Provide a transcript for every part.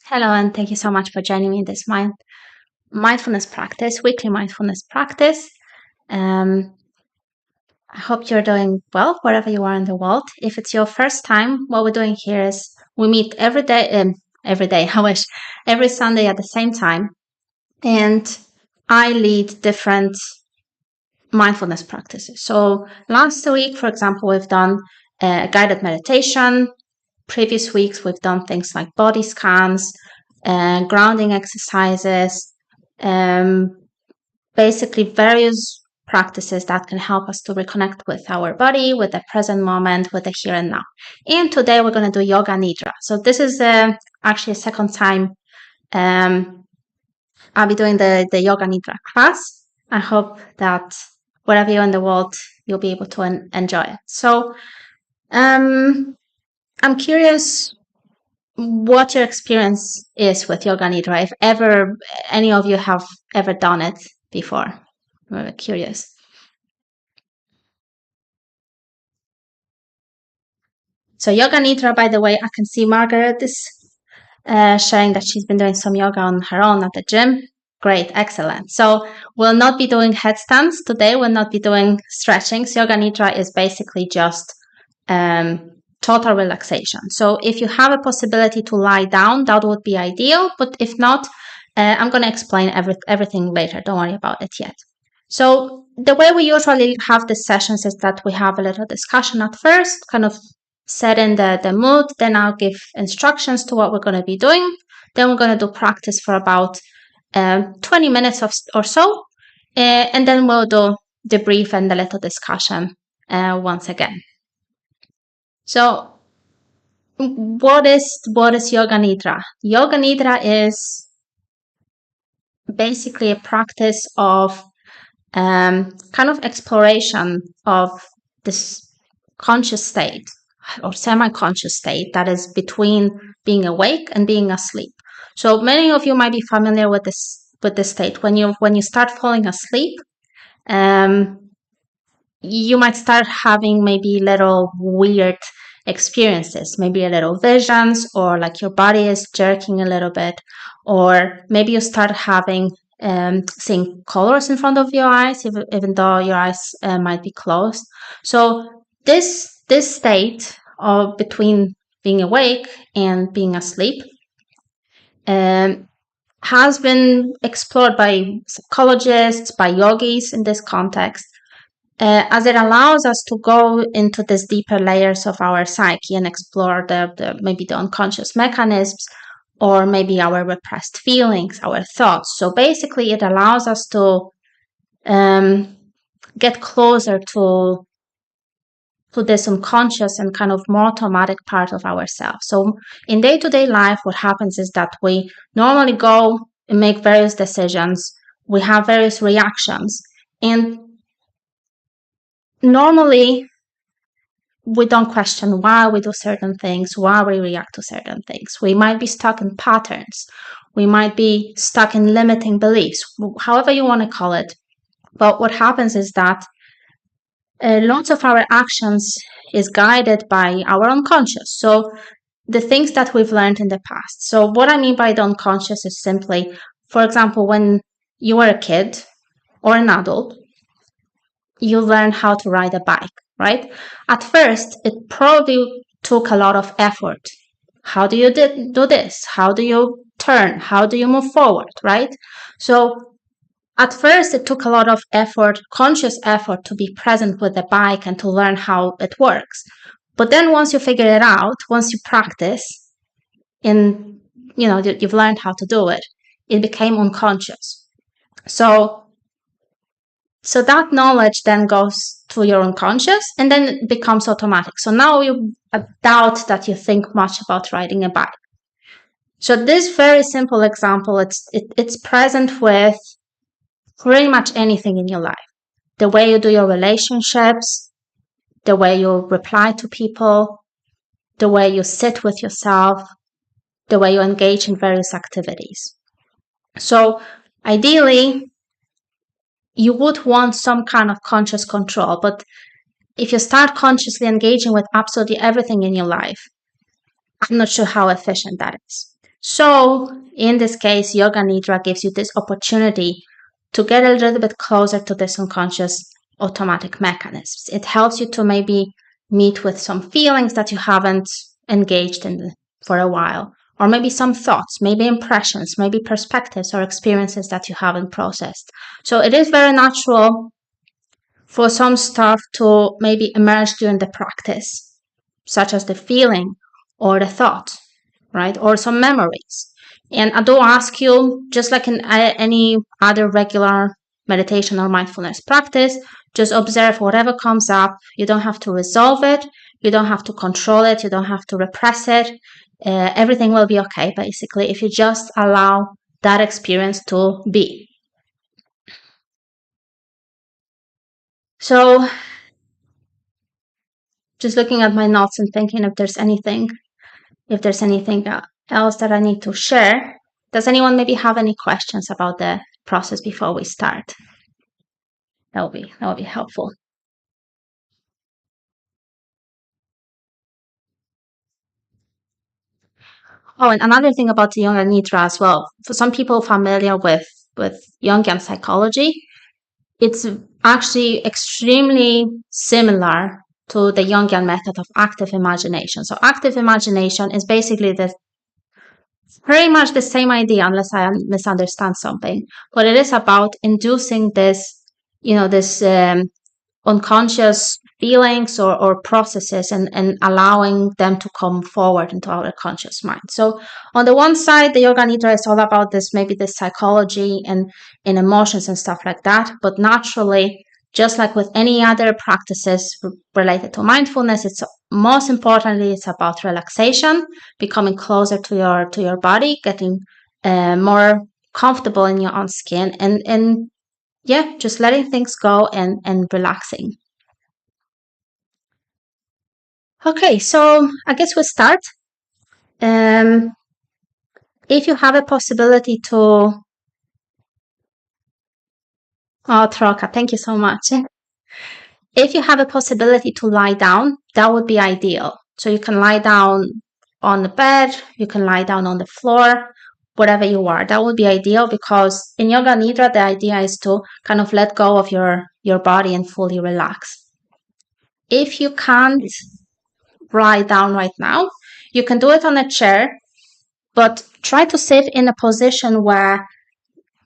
Hello, and thank you so much for joining me in this mindfulness practice, weekly mindfulness practice. I hope you're doing well wherever you are in the world. If it's your first time, what we're doing here is we meet every day, I wish, every Sunday at the same time. And I lead different mindfulness practices. So last week, for example, we've done guided meditation. Previous weeks, we've done things like body scans, grounding exercises, basically various practices that can help us to reconnect with our body, with the present moment, with the here and now. And today we're going to do Yoga Nidra. So this is actually a second time I'll be doing the Yoga Nidra class. I hope that wherever you're in the world, you'll be able to enjoy it. So I'm curious what your experience is with Yoga Nidra, if ever any of you have ever done it before. I'm really curious. So Yoga Nidra, by the way, I can see Margaret is sharing that she's been doing some yoga on her own at the gym. Great, excellent. So we'll not be doing headstands today. We'll not be doing stretching. So Yoga Nidra is basically just total relaxation. So if you have a possibility to lie down, that would be ideal. But if not, I'm going to explain everything later. Don't worry about it yet. So the way we usually have the sessions is that we have a little discussion at first, kind of set in the mood. Then I'll give instructions to what we're going to be doing. Then we're going to do practice for about 20 minutes or so. And then we'll do the brief and the little discussion once again. So what is Yoga Nidra? Yoga Nidra is basically a practice of kind of exploration of this conscious state or semi-conscious state that is between being awake and being asleep. So many of you might be familiar with this state. When you start falling asleep, you might start having maybe little weird experiences, maybe a little visions, or like your body is jerking a little bit, or maybe you start having seeing colors in front of your eyes, even though your eyes might be closed. So this state of between being awake and being asleep has been explored by psychologists, by yogis in this context, as it allows us to go into these deeper layers of our psyche and explore maybe the unconscious mechanisms, or maybe our repressed feelings, our thoughts. So basically, it allows us to get closer to this unconscious and kind of more automatic part of ourselves. So in day-to-day life, what happens is that we normally go and make various decisions. We have various reactions. And normally, we don't question why we do certain things, why we react to certain things. We might be stuck in patterns. We might be stuck in limiting beliefs, however you want to call it. But what happens is that lots of our actions is guided by our unconscious. So the things that we've learned in the past. So what I mean by the unconscious is simply, for example, when you were a kid or an adult, you learn how to ride a bike, right? At first, it probably took a lot of effort. How do you do this? How do you turn? How do you move forward, right? So at first, it took a lot of effort, conscious effort, to be present with the bike and to learn how it works. But then once you figure it out, once you practice, and you've learned how to do it, it became unconscious. So that knowledge then goes to your unconscious and then it becomes automatic. So now you doubt that you think much about riding a bike. So this very simple example, it's present with pretty much anything in your life. The way you do your relationships, the way you reply to people, the way you sit with yourself, the way you engage in various activities. So ideally, you would want some kind of conscious control, but if you start consciously engaging with absolutely everything in your life, I'm not sure how efficient that is. So in this case, Yoga Nidra gives you this opportunity to get a little bit closer to this unconscious automatic mechanisms. It helps you to maybe meet with some feelings that you haven't engaged in for a while, or maybe some thoughts, maybe impressions, maybe perspectives or experiences that you haven't processed. So it is very natural for some stuff to maybe emerge during the practice, such as the feeling or the thought, right? Or some memories. And I do ask you, just like in any other regular meditation or mindfulness practice, just observe whatever comes up. You don't have to resolve it. You don't have to control it. You don't have to repress it. Everything will be okay, basically, if you just allow that experience to be. So, just looking at my notes and thinking if there's anything else that I need to share. Does anyone maybe have any questions about the process before we start? That will be helpful. Oh, and another thing about the Jungian Nidra as well. For some people familiar with Jungian psychology, it's actually extremely similar to the Jungian method of active imagination. So active imagination is basically pretty much the same idea, unless I misunderstand something. But it is about inducing this unconscious feelings or processes and allowing them to come forward into our conscious mind. So on the one side, the Yoga Nidra is all about this, maybe the psychology and emotions and stuff like that. But naturally, just like with any other practices related to mindfulness, it's most importantly, it's about relaxation, becoming closer to your body, getting more comfortable in your own skin, and yeah, just letting things go and relaxing. Okay, so I guess we'll start. Um, if you have a possibility to, oh, Troka, thank you so much. If you have a possibility to lie down, that would be ideal. So you can lie down on the bed, you can lie down on the floor, whatever you are. That would be ideal because in Yoga Nidra, the idea is to kind of let go of your body and fully relax. If you can't lie down right now, you can do it on a chair, but try to sit in a position where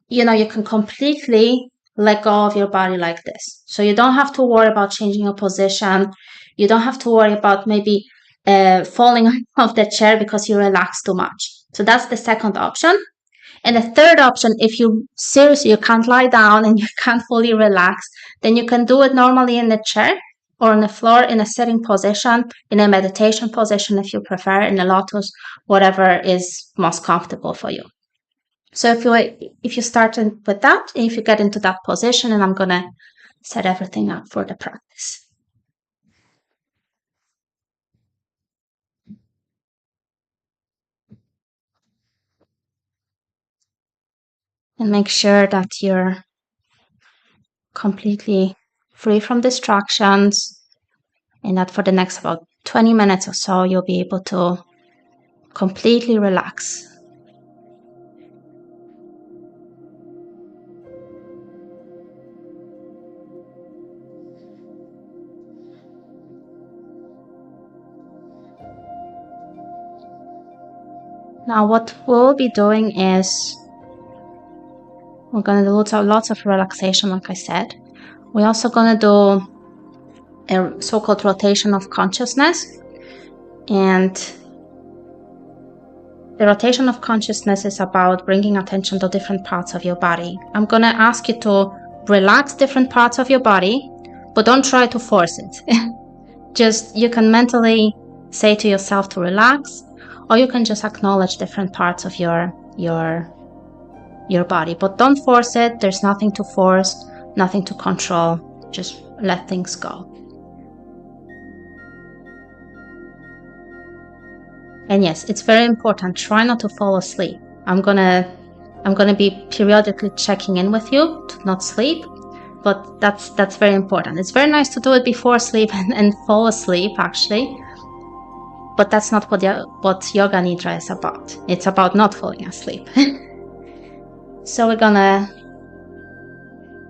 you can completely let go of your body like this. So you don't have to worry about changing your position. You don't have to worry about maybe falling off the chair because you relax too much. So that's the second option. And the third option, if you seriously you can't lie down and you can't fully relax, then you can do it normally in the chair or on the floor in a sitting position, in a meditation position if you prefer, in a lotus, whatever is most comfortable for you. So if you start with that, if you get into that position, and I'm gonna set everything up for the practice. And make sure that you're completely free from distractions, and that for the next about 20 minutes or so, you'll be able to completely relax. Now, what we'll be doing is we're going to do lots of relaxation, like I said. We're also going to do a so-called rotation of consciousness. And the rotation of consciousness is about bringing attention to different parts of your body. I'm going to ask you to relax different parts of your body, but don't try to force it. Just, you can mentally say to yourself to relax, or you can just acknowledge different parts of your body, but don't force it. There's nothing to force, nothing to control. Just let things go. And yes, it's very important. Try not to fall asleep. I'm gonna be periodically checking in with you to not sleep, but that's very important. It's very nice to do it before sleep and fall asleep, actually. but that's not what Yoga Nidra is about. It's about not falling asleep. So we're gonna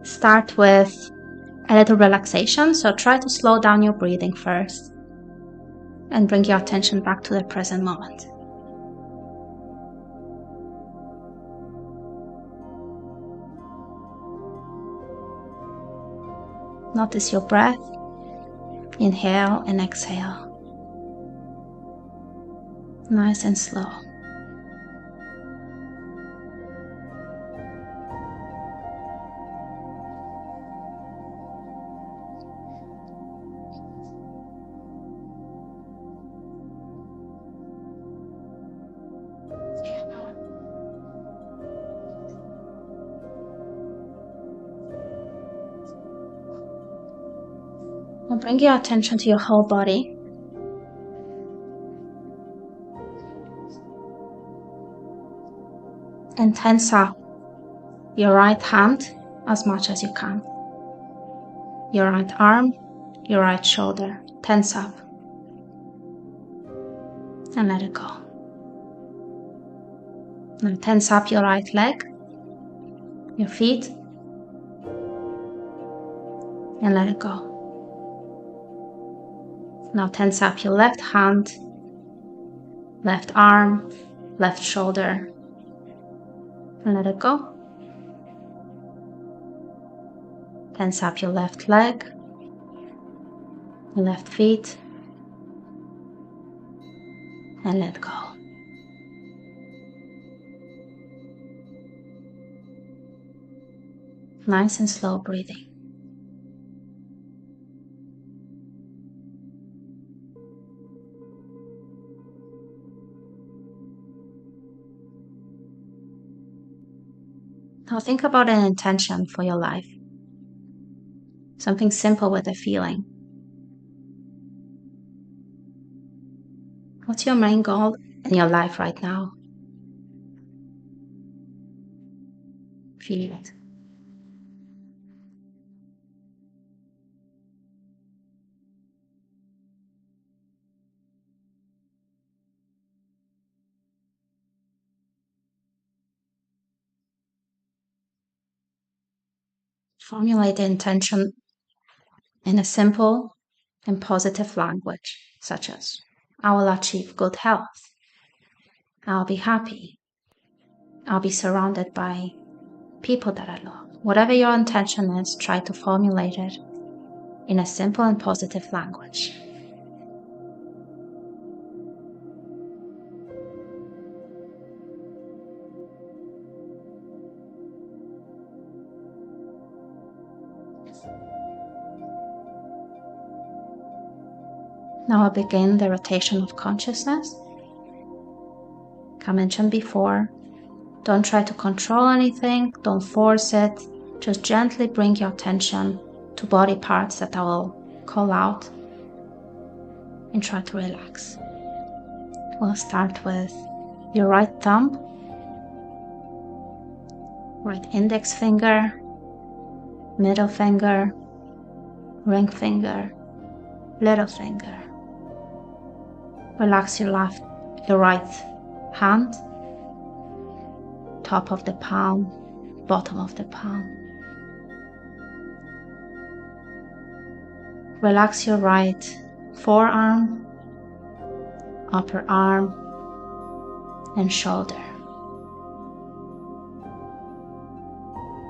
start with a little relaxation. So try to slow down your breathing first and bring your attention back to the present moment. Notice your breath. Inhale and exhale. Nice and slow. Now bring your attention to your whole body. And tense up your right hand as much as you can. Your right arm, your right shoulder. Tense up. And let it go. Now tense up your right leg, your feet, and let it go. Now tense up your left hand, left arm, left shoulder, and let it go. Tense up your left leg, your left feet, and let go. Nice and slow breathing. Now think about an intention for your life. Something simple with a feeling. What's your main goal in your life right now? Feel it. Formulate the intention in a simple and positive language, such as, I will achieve good health. I'll be happy. I'll be surrounded by people that I love. Whatever your intention is, try to formulate it in a simple and positive language. Now I begin the rotation of consciousness. Like I mentioned before, don't try to control anything, don't force it, just gently bring your attention to body parts that I will call out and try to relax. We'll start with your right thumb, right index finger, middle finger, ring finger, little finger. Relax your right hand, top of the palm, bottom of the palm. Relax your right forearm, upper arm, and shoulder.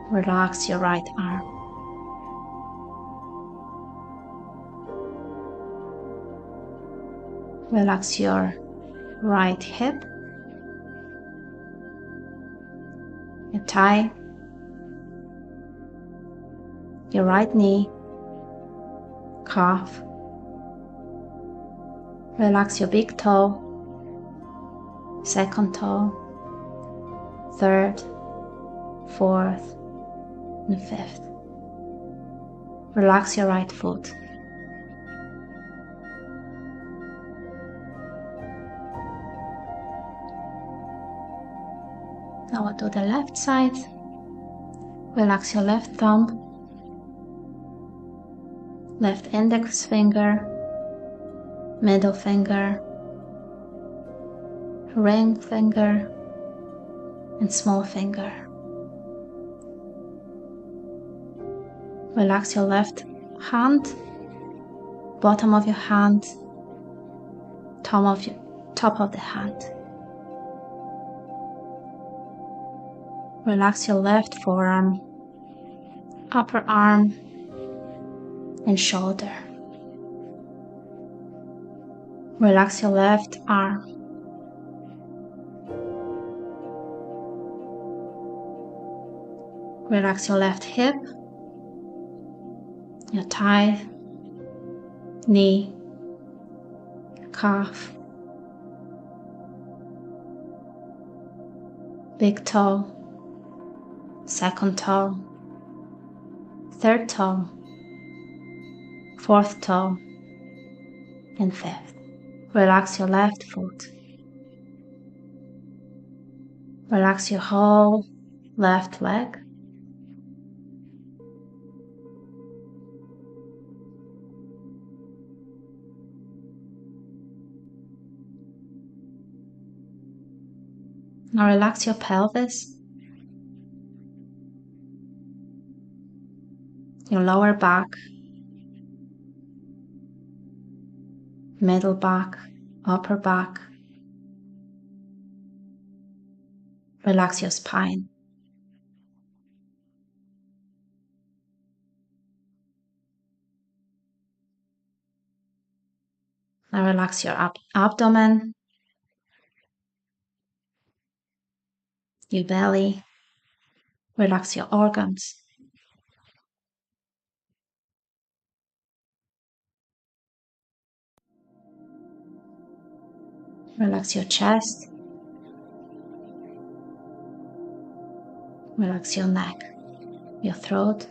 Relax your right arm. Relax your right hip, your thigh, your right knee, calf. Relax your big toe, second toe, third, fourth, and fifth. Relax your right foot. Now I'll do the left side. Relax your left thumb, left index finger, middle finger, ring finger, and small finger. Relax your left hand, bottom of your hand, top of the hand. Relax your left forearm, upper arm, and shoulder. Relax your left arm. Relax your left hip, your thigh, knee, calf, big toe, second toe, third toe, fourth toe, and fifth. Relax your left foot. Relax your whole left leg. Now relax your pelvis, your lower back, middle back, upper back. Relax your spine. Now relax your abdomen, your belly. Relax your organs. Relax your chest. Relax your neck, your throat.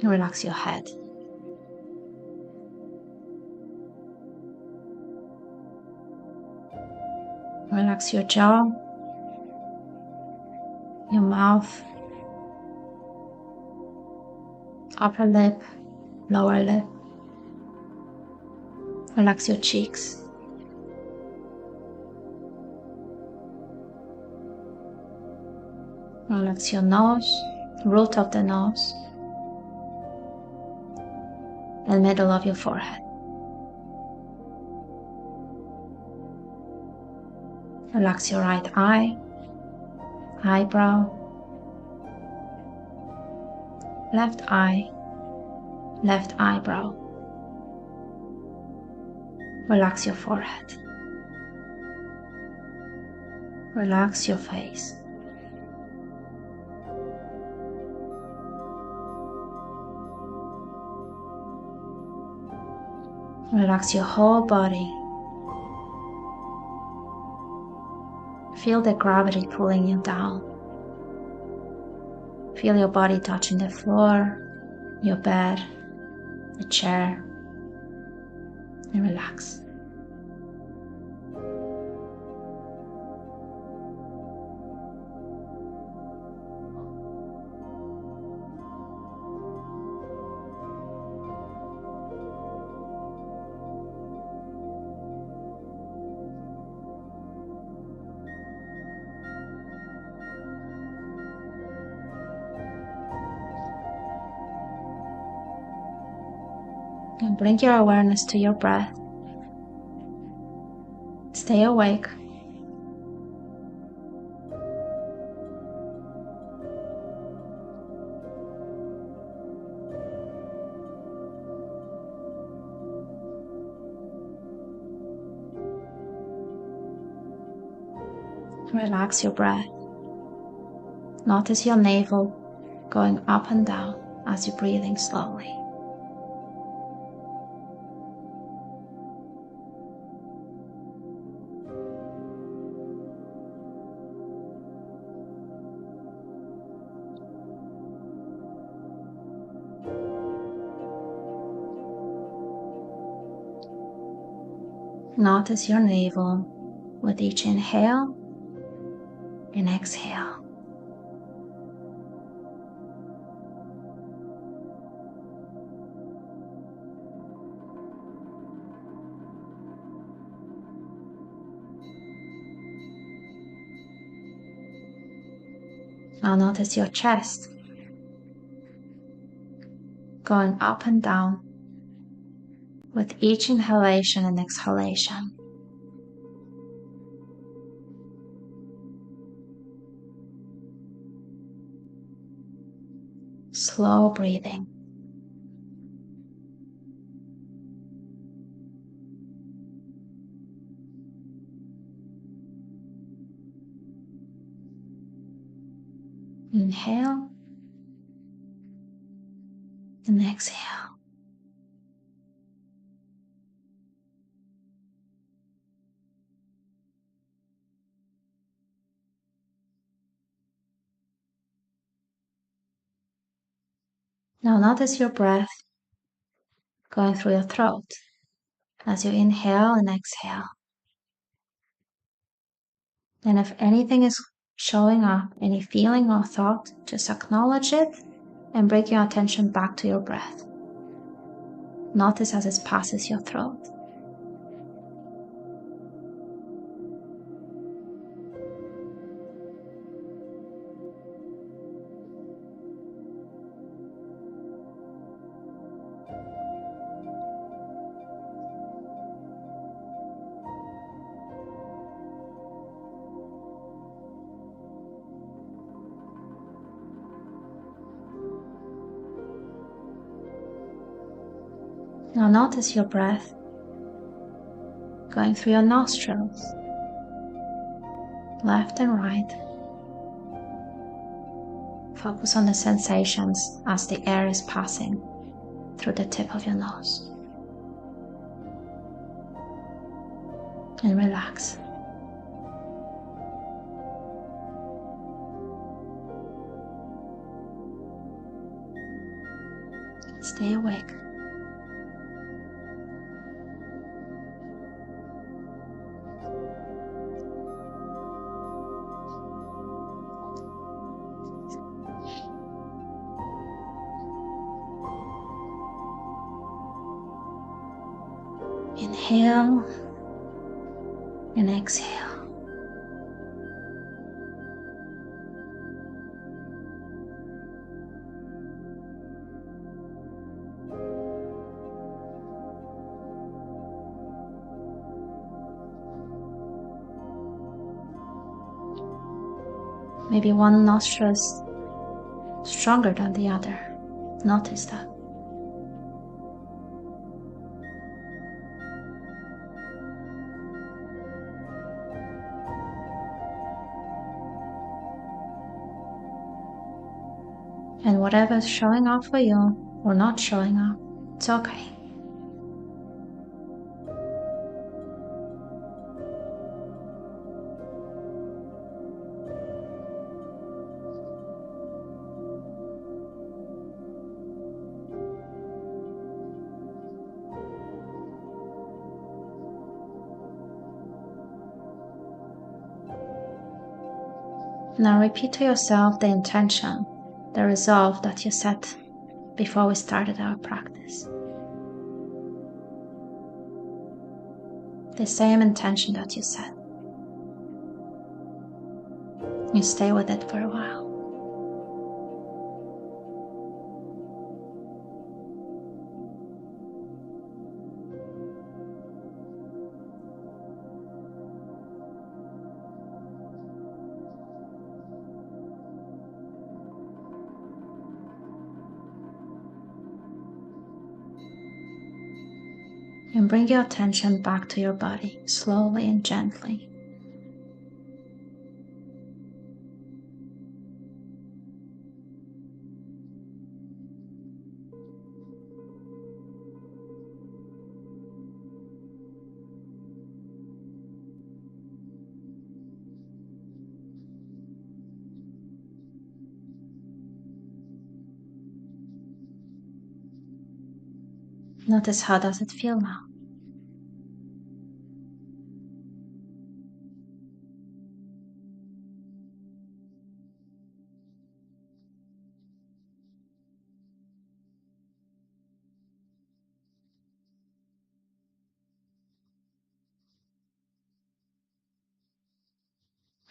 Relax your head. Relax your jaw, your mouth, upper lip, lower lip. Relax your cheeks. Relax your nose, root of the nose, and middle of your forehead. Relax your right eye, eyebrow, left eye, left eyebrow. Relax your forehead. Relax your face. Relax your whole body. Feel the gravity pulling you down. Feel your body touching the floor, your bed, the chair, and relax. And bring your awareness to your breath. Stay awake. Relax your breath. Notice your navel going up and down as you're breathing slowly. Notice your navel with each inhale and exhale. Now notice your chest going up and down with each inhalation and exhalation. Slow breathing. Inhale and exhale. Now notice your breath going through your throat as you inhale and exhale. And if anything is showing up, any feeling or thought, just acknowledge it and bring your attention back to your breath. Notice as it passes your throat. Now notice your breath going through your nostrils, left and right. Focus on the sensations as the air is passing through the tip of your nose. And relax. Stay awake. Inhale and exhale. Maybe one nostril is stronger than the other. Notice that. And whatever is showing up for you or not showing up, it's okay. Now repeat to yourself the intention, the resolve that you set before we started our practice. The same intention that you set. You stay with it for a while. And bring your attention back to your body, slowly and gently. Notice how does it feel now.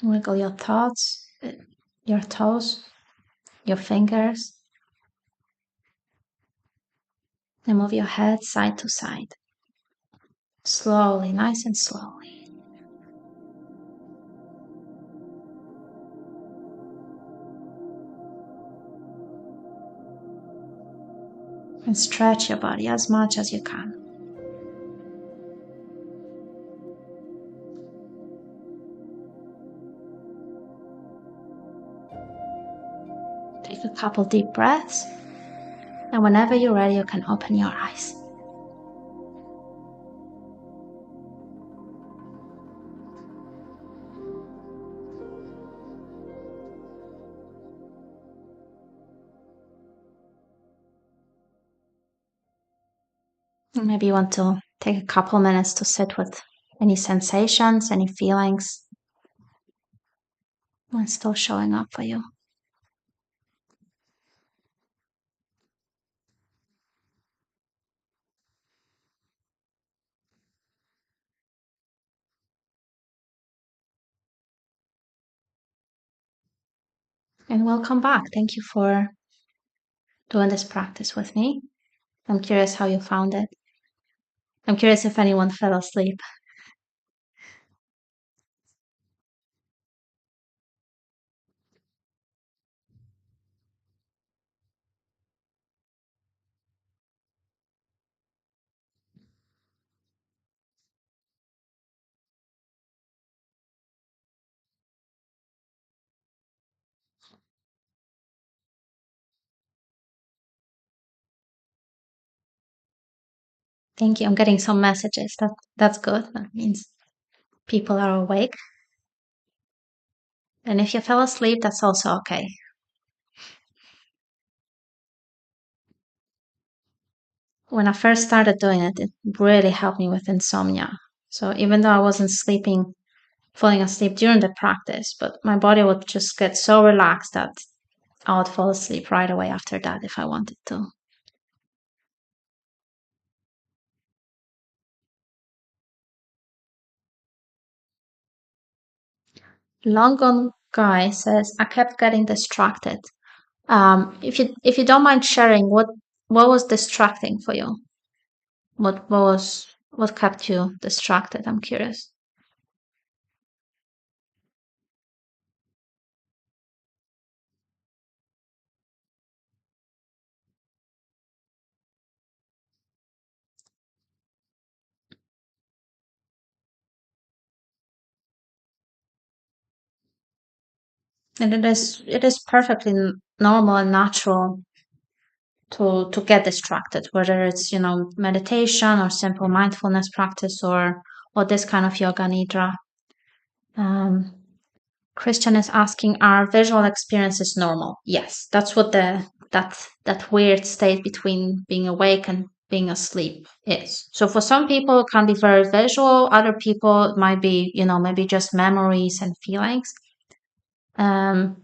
Wiggle your thoughts, your toes, your fingers, and move your head side to side. Slowly, nice and slowly. And stretch your body as much as you can. Take a couple deep breaths, and whenever you're ready, you can open your eyes. Maybe you want to take a couple minutes to sit with any sensations, any feelings when still showing up for you. And welcome back. Thank you for doing this practice with me. I'm curious how you found it. I'm curious if anyone fell asleep. Thank you. I'm getting some messages. That's good. That means people are awake. And if you fell asleep, that's also okay. When I first started doing it, it really helped me with insomnia. So even though I wasn't falling asleep during the practice, but my body would just get so relaxed that I would fall asleep right away after that if I wanted to. Long Gone Guy says, I kept getting distracted. If you don't mind sharing, what was distracting for you? What kept you distracted? I'm curious. And it is perfectly normal and natural to get distracted, whether it's meditation or simple mindfulness practice or this kind of yoga nidra. Um, Christian is asking, are visual experiences normal? Yes, that's what that weird state between being awake and being asleep is. So for some people, it can be very visual. Other people, it might be maybe just memories and feelings. Um,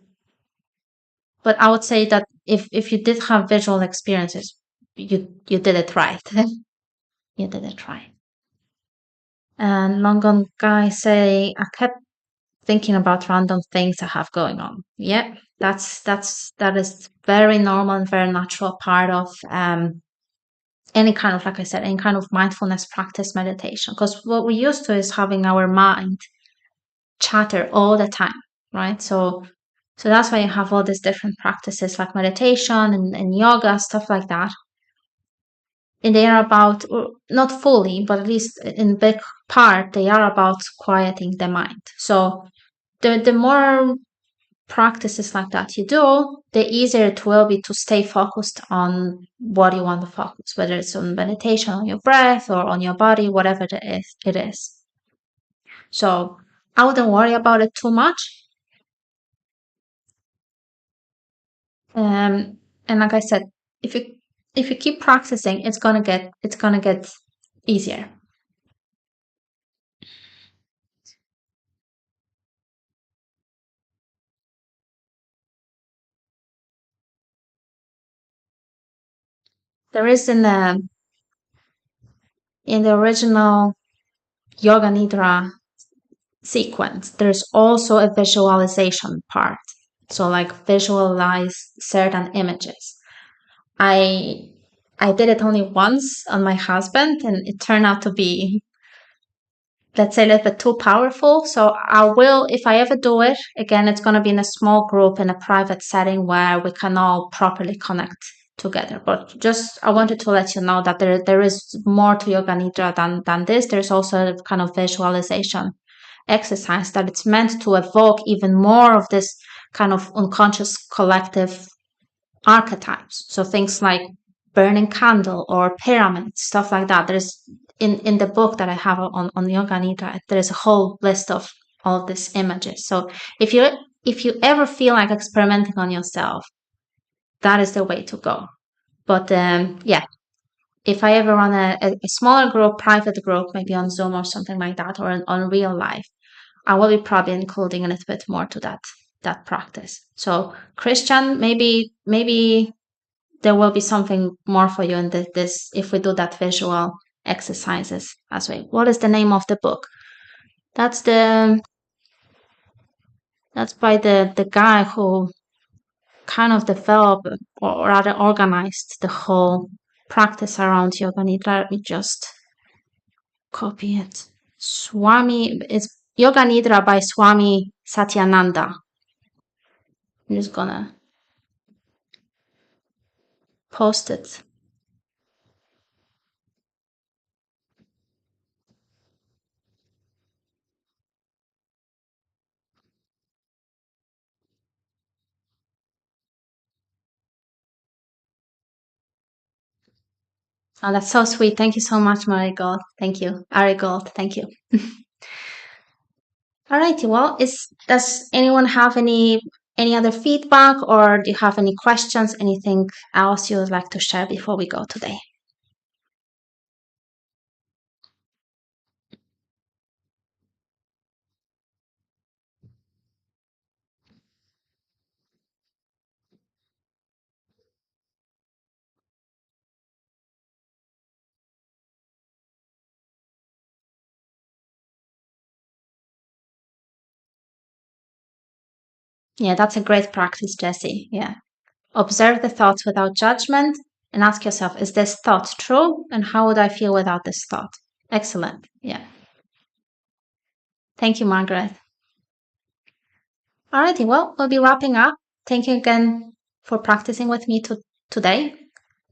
but I would say that if you did have visual experiences, you did it right. You did it right. And long gone guy say, I kept thinking about random things I have going on. Yeah, that is very normal and very natural part of any kind of, like I said, any kind of mindfulness practice meditation. Because what we used to is having our mind chatter all the time, right? So that's why you have all these different practices like meditation and yoga, stuff like that. And they are about, not fully, but at least in big part, they are about quieting the mind. So the more practices like that you do, the easier it will be to stay focused on what you want to focus, whether it's on meditation, on your breath, or on your body, whatever it is. It is. So I wouldn't worry about it too much. And like I said, if you keep practicing, it's gonna get easier. There is in the original Yoga Nidra sequence, there's also a visualization part. So like visualize certain images. I I did it only once on my husband, and it turned out to be, let's say, a little bit too powerful. So I will, if I ever do it again, it's going to be in a small group in a private setting where we can all properly connect together. But just I wanted to let you know that there is more to yoga nidra than this. There's also a kind of visualization exercise that it's meant to evoke even more of this kind of unconscious collective archetypes. So things like burning candle or pyramid, stuff like that. There's in the book that I have on Yoga Nidra, there's a whole list of all these images. So if you ever feel like experimenting on yourself, that is the way to go. But yeah, if I ever run a smaller group, private group, maybe on Zoom or something like that, or on real life, I will be probably including a little bit more to that practice. So Christian, maybe there will be something more for you in this if we do that visual exercises as well. What is the name of the book? That's the that's by the guy who kind of developed or rather organized the whole practice around yoga nidra. Let me just copy it. Swami, it's Yoga Nidra by Swami Satyananda. I'm just gonna post it. Oh, that's so sweet. Thank you so much, Marigold. Thank you. Arigold. Thank you. All righty. Well, does anyone have any other feedback, or do you have any questions? Anything else you would like to share before we go today? Yeah, that's a great practice, Jesse. Yeah. Observe the thoughts without judgment and ask yourself, is this thought true? And how would I feel without this thought? Excellent. Yeah. Thank you, Margaret. Alrighty, well, we'll be wrapping up. Thank you again for practicing with me today.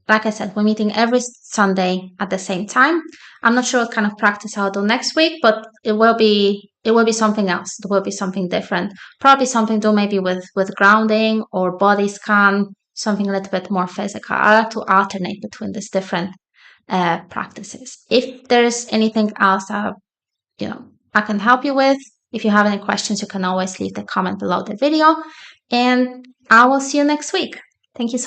Like I said, we're meeting every Sunday at the same time. I'm not sure what kind of practice I'll do next week, but it will be something else. It will be something different. Probably something to do maybe with grounding or body scan, something a little bit more physical. I like to alternate between these different practices. If there's anything else I can help you with, if you have any questions, you can always leave the comment below the video, and I will see you next week. Thank you so much.